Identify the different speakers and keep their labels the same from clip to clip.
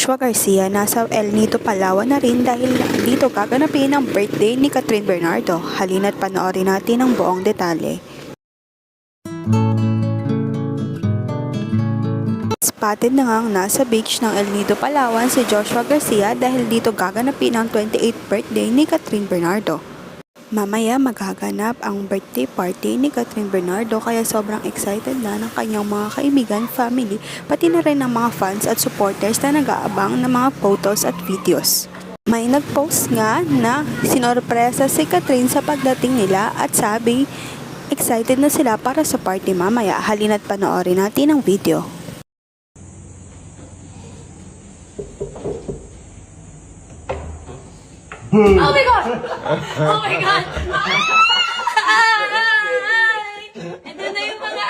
Speaker 1: Joshua Garcia nasa El Nido, Palawan na rin dahil dito gaganapin ang birthday ni Catherine Bernardo. Halina't panoorin natin ang buong detalye. Spotted na ngang nasa beach ng El Nido, Palawan si Joshua Garcia dahil dito gaganapin ang 28th birthday ni Catherine Bernardo. Mamaya maghaganap ang birthday party ni Catherine Bernardo kaya sobrang excited na ng kanyang mga kaibigan, family, pati na rin ng mga fans at supporters na nag-aabang ng mga photos at videos. May nag-post nga na sinorpresa si Catherine sa pagdating nila at sabi, excited na sila para sa party mamaya. Halina't panoorin natin ang video.
Speaker 2: Oh my God! Oh my God! Ito na yung mga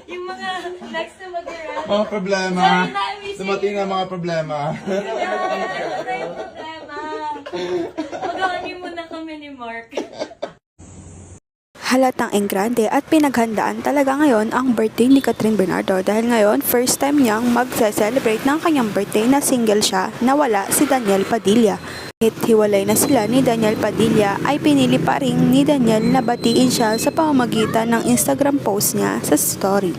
Speaker 2: yung mga next na mag-run.
Speaker 3: Mga problema.
Speaker 2: Sorry na, I miss you.
Speaker 3: Dumating na mga problema.
Speaker 2: Ito na yung problema. Mag-honey muna kami ni Mark.
Speaker 1: Halatang enggrande at pinaghandaan talaga ngayon ang birthday ni Catherine Bernardo dahil ngayon first time niyang magse-celebrate ng kanyang birthday na single siya na wala si Daniel Padilla. Kahit hiwalay na sila ni Daniel Padilla ay pinili pa rin ni Daniel na batiin siya sa pamamagitan ng Instagram post niya sa story.